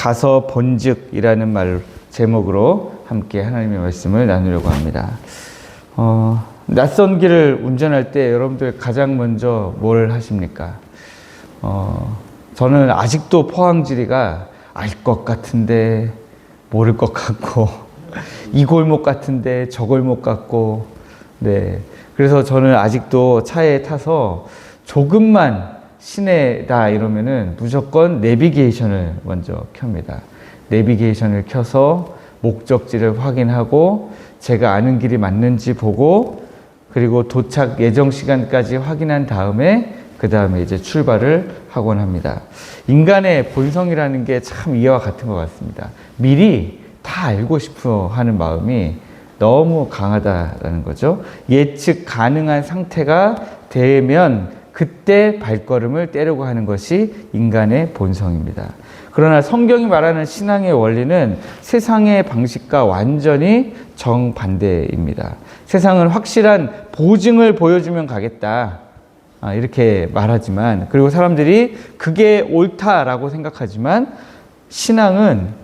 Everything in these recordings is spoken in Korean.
가서 본즉이라는 말 제목으로 함께 하나님의 말씀을 나누려고 합니다. 낯선 길을 운전할 때 여러분들 가장 먼저 뭘 하십니까? 저는 아직도 포항지리가 알 것 같은데 모를 것 같고 이 골목 같은데 저 골목 같고, 네. 그래서 저는 아직도 차에 타서 조금만 시내다 이러면은 무조건 내비게이션을 먼저 켭니다. 내비게이션을 켜서 목적지를 확인하고 제가 아는 길이 맞는지 보고, 그리고 도착 예정 시간까지 확인한 다음에 그 다음에 이제 출발을 하곤 합니다. 인간의 본성이라는 게 참 이와 같은 것 같습니다. 미리 다 알고 싶어 하는 마음이 너무 강하다라는 거죠. 예측 가능한 상태가 되면 그때 발걸음을 떼려고 하는 것이 인간의 본성입니다. 그러나 성경이 말하는 신앙의 원리는 세상의 방식과 완전히 정반대입니다. 세상은 확실한 보증을 보여주면 가겠다, 이렇게 말하지만, 그리고 사람들이 그게 옳다라고 생각하지만, 신앙은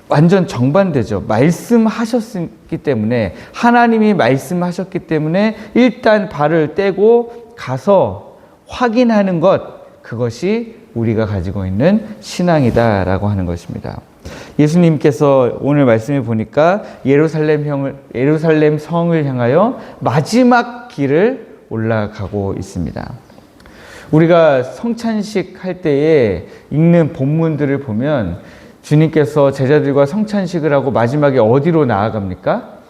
완전 정반대죠. 말씀하셨기 때문에, 하나님이 말씀하셨기 때문에 일단 발을 떼고 가서 확인하는 것, 그것이 우리가 가지고 있는 신앙이다라고 하는 것입니다. 예수님께서 오늘 말씀을 보니까 예루살렘 성을 향하여 마지막 길을 올라가고 있습니다. 우리가 성찬식 할 때에 읽는 본문들을 보면 주님께서 제자들과 성찬식을 하고 마지막에 어디로 나아갑니까?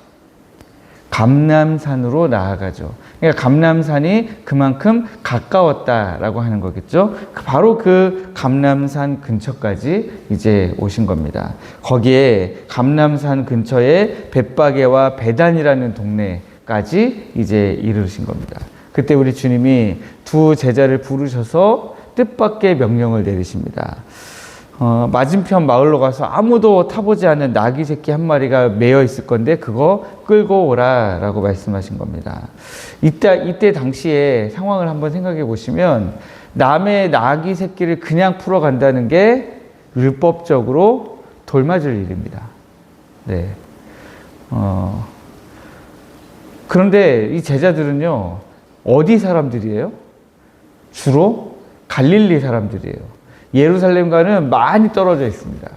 감람산으로 나아가죠. 그러니까 감람산이 그만큼 가까웠다라고 하는 거겠죠. 바로 그 감람산 근처까지 이제 오신 겁니다. 거기에 감람산 근처에 벳바게와 베단이라는 동네까지 이제 이르신 겁니다. 그때 우리 주님이 두 제자를 부르셔서 뜻밖의 명령을 내리십니다. 맞은편 마을로 가서 아무도 타보지 않은 나귀 새끼 한 마리가 매여 있을 건데 그거 끌고 오라 라고 말씀하신 겁니다. 이때 당시에 상황을 한번 생각해 보시면 남의 나귀 새끼를 그냥 풀어간다는 게 율법적으로 돌맞을 일입니다. 네. 그런데 이 제자들은요, 어디 사람들이에요? 주로 갈릴리 사람들이에요. 예루살렘과는 많이 떨어져 있습니다.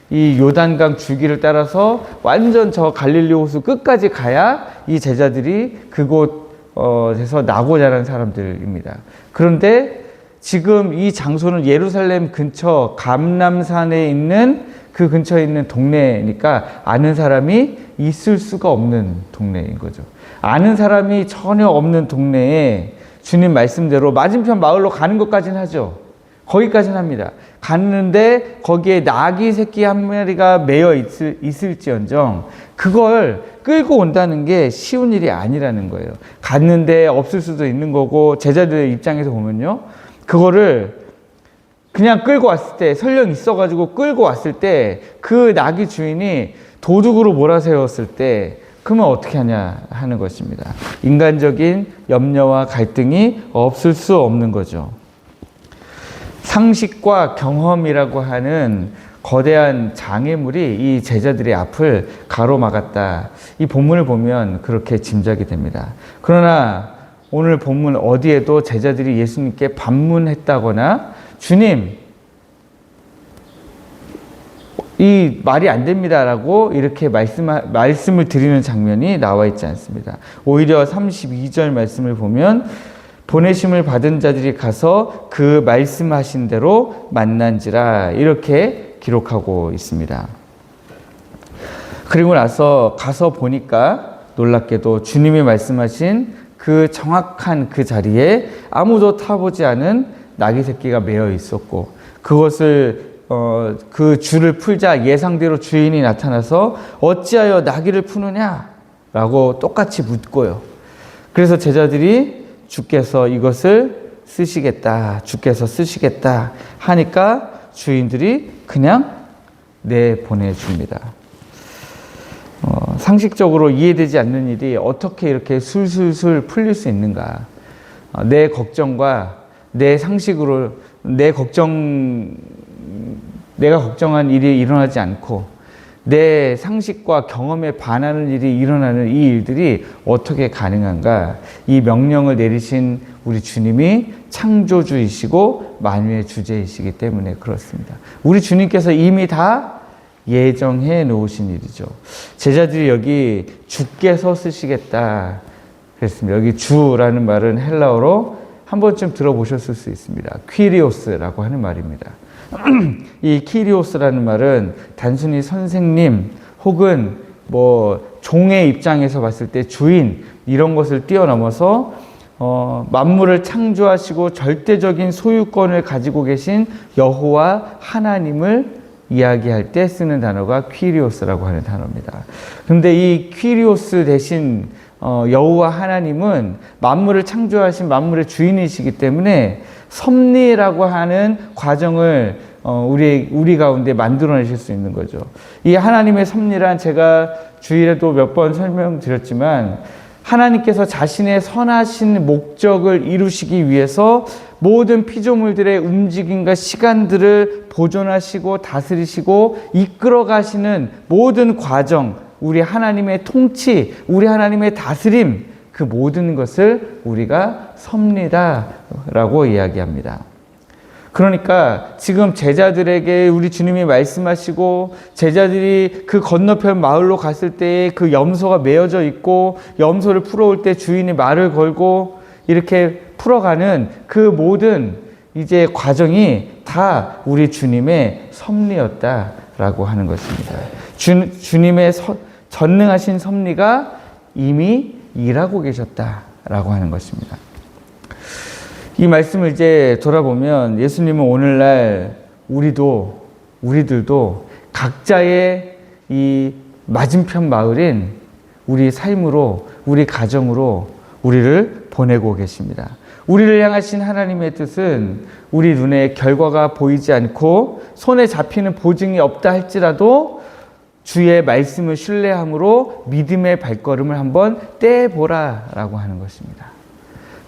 이 요단강 줄기를 따라서 완전 저 갈릴리 호수 끝까지 가야 이 제자들이 그곳에서 나고 자란 사람들입니다. 그런데 지금 이 장소는 예루살렘 근처 감람산에 있는 그 근처에 있는 동네니까 아는 사람이 있을 수가 없는 동네인 거죠. 아는 사람이 전혀 없는 동네에 주님 말씀대로 맞은편 마을로 가는 것까지는 하죠. 거기까지는 합니다. 갔는데 거기에 나귀 새끼 한 마리가 매여 있을지언정 그걸 끌고 온다는 게 쉬운 일이 아니라는 거예요. 갔는데 없을 수도 있는 거고, 제자들의 입장에서 보면요, 그거를 그냥 끌고 왔을 때, 설령 있어가지고 끌고 왔을 때 그 나귀 주인이 도둑으로 몰아세웠을 때 그러면 어떻게 하냐 하는 것입니다. 인간적인 염려와 갈등이 없을 수 없는 거죠. 상식과 경험이라고 하는 거대한 장애물이 이 제자들의 앞을 가로막았다. 이 본문을 보면 그렇게 짐작이 됩니다. 그러나 오늘 본문 어디에도 제자들이 예수님께 반문했다거나 주님, 이 말이 안 됩니다라고 이렇게 말씀을 드리는 장면이 나와 있지 않습니다. 오히려 32절 말씀을 보면 보내심을 받은 자들이 가서 그 말씀하신 대로 만난지라, 이렇게 기록하고 있습니다. 그리고 나서 가서 보니까 놀랍게도 주님이 말씀하신 그 정확한 그 자리에 아무도 타보지 않은 나귀 새끼가 매여 있었고, 그것을 그 줄을 풀자 예상대로 주인이 나타나서 어찌하여 나귀를 푸느냐 라고 똑같이 묻고요. 그래서 제자들이 주께서 이것을 쓰시겠다, 주께서 쓰시겠다 하니까 주인들이 그냥 내보내줍니다. 상식적으로 이해되지 않는 일이 어떻게 이렇게 술술술 풀릴 수 있는가. 내 걱정과 내 상식으로, 내 걱정과 내가 걱정한 일이 일어나지 않고 내 상식과 경험에 반하는 일이 일어나는 이 일들이 어떻게 가능한가? 이 명령을 내리신 우리 주님이 창조주이시고 만유의 주제이시기 때문에 그렇습니다. 우리 주님께서 이미 다 예정해 놓으신 일이죠. 제자들이 여기 주께서 쓰시겠다 그랬습니다. 여기 주라는 말은 헬라어로 한 번쯤 들어보셨을 수 있습니다. 퀴리오스라고 하는 말입니다. 이 키리오스라는 말은 단순히 선생님 혹은 뭐 종의 입장에서 봤을 때 주인 이런 것을 뛰어넘어서 만물을 창조하시고 절대적인 소유권을 가지고 계신 여호와 하나님을 이야기할 때 쓰는 단어가 퀴리오스라고 하는 단어입니다. 그런데 이 퀴리오스 대신 여호와 하나님은 만물을 창조하신 만물의 주인이시기 때문에 섭리라고 하는 과정을 우리 가운데 만들어내실 수 있는 거죠. 이 하나님의 섭리란 제가 주일에도 몇 번 설명드렸지만 하나님께서 자신의 선하신 목적을 이루시기 위해서 모든 피조물들의 움직임과 시간들을 보존하시고 다스리시고 이끌어 가시는 모든 과정, 우리 하나님의 통치, 우리 하나님의 다스림, 그 모든 것을 우리가 섭리다라고 이야기합니다. 그러니까 지금 제자들에게 우리 주님이 말씀하시고 제자들이 그 건너편 마을로 갔을 때 그 염소가 메어져 있고 염소를 풀어올 때 주인이 말을 걸고 이렇게 풀어가는 그 모든 이제 과정이 다 우리 주님의 섭리였다라고 하는 것입니다. 주님의 전능하신 섭리가 이미 일하고 계셨다라고 하는 것입니다. 이 말씀을 이제 돌아보면 예수님은 오늘날 우리들도 각자의 이 맞은편 마을인 우리 삶으로, 우리 가정으로 우리를 보내고 계십니다. 우리를 향하신 하나님의 뜻은 우리 눈에 결과가 보이지 않고 손에 잡히는 보증이 없다 할지라도 주의 말씀을 신뢰함으로 믿음의 발걸음을 한번 떼보라라고 하는 것입니다.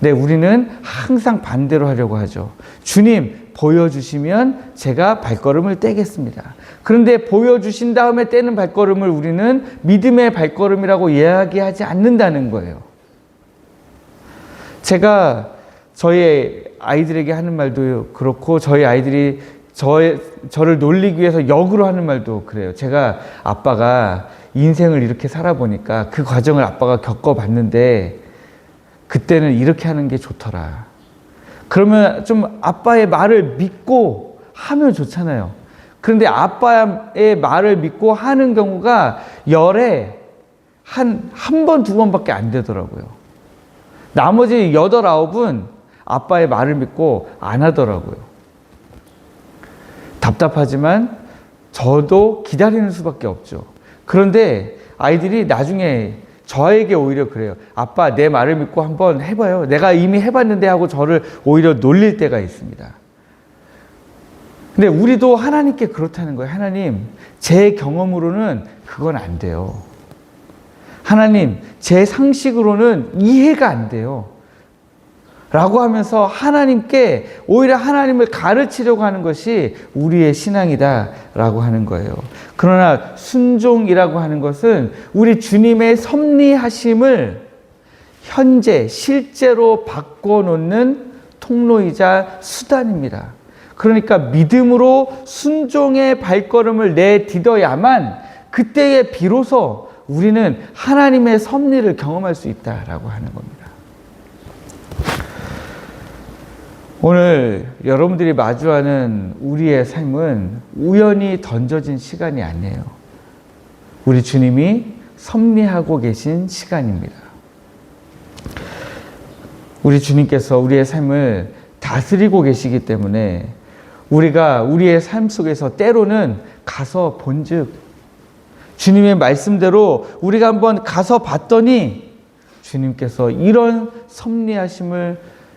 네, 우리는 항상 반대로 하려고 하죠. 주님, 보여주시면 제가 발걸음을 떼겠습니다. 그런데 보여주신 다음에 떼는 발걸음을 우리는 믿음의 발걸음이라고 이야기하지 않는다는 거예요. 제가 저희 아이들에게 하는 말도 그렇고 저희 아이들이 저를 놀리기 위해서 역으로 하는 말도 그래요. 제가 아빠가 인생을 이렇게 살아보니까 그 과정을 아빠가 겪어봤는데 그때는 이렇게 하는 게 좋더라. 그러면 좀 아빠의 말을 믿고 하면 좋잖아요. 그런데 아빠의 말을 믿고 하는 경우가 열에 한 번, 두 번밖에 안 되더라고요. 나머지 8, 9은 아빠의 말을 믿고 안 하더라고요. 답답하지만 저도 기다리는 수밖에 없죠. 그런데 아이들이 나중에 저에게 오히려 그래요. 아빠, 내 말을 믿고 한번 해봐요. 내가 이미 해봤는데 하고 저를 오히려 놀릴 때가 있습니다. 근데 우리도 하나님께 그렇다는 거예요. 하나님, 제 경험으로는 그건 안 돼요. 하나님, 제 상식으로는 이해가 안 돼요. 라고 하면서 하나님께 오히려 하나님을 가르치려고 하는 것이 우리의 신앙이다 라고 하는 거예요. 그러나 순종이라고 하는 것은 우리 주님의 섭리하심을 현재 실제로 바꿔놓는 통로이자 수단입니다. 그러니까 믿음으로 순종의 발걸음을 내딛어야만 그때에 비로소 우리는 하나님의 섭리를 경험할 수 있다라고 하는 겁니다. 오늘 여러분들이 마주하는 우리의 삶은 우연히 던져진 시간이 아니에요. 우리 주님이 섭리하고 계신 시간입니다. 우리 주님께서 우리의 삶을 다스리고 계시기 때문에 우리가 우리의 삶 속에서 때로는 가서 본즉 주님의 말씀대로 우리가 한번 가서 봤더니 주님께서 이런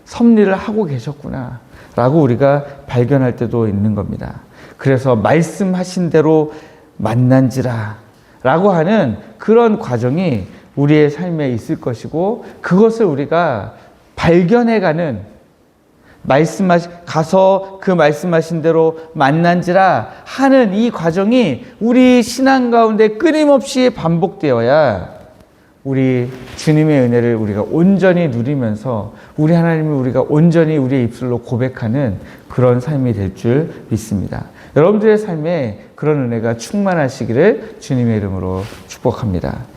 섭리를 하고 계셨구나 라고 우리가 발견할 때도 있는 겁니다. 그래서 말씀하신 대로 만난지라 라고 하는 그런 과정이 우리의 삶에 있을 것이고 그것을 우리가 발견해가는 가서 그 말씀하신 대로 만난지라 하는 이 과정이 우리 신앙 가운데 끊임없이 반복되어야 우리 주님의 은혜를 우리가 온전히 누리면서 우리 하나님을 우리가 온전히 우리의 입술로 고백하는 그런 삶이 될 줄 믿습니다. 여러분들의 삶에 그런 은혜가 충만하시기를 주님의 이름으로 축복합니다.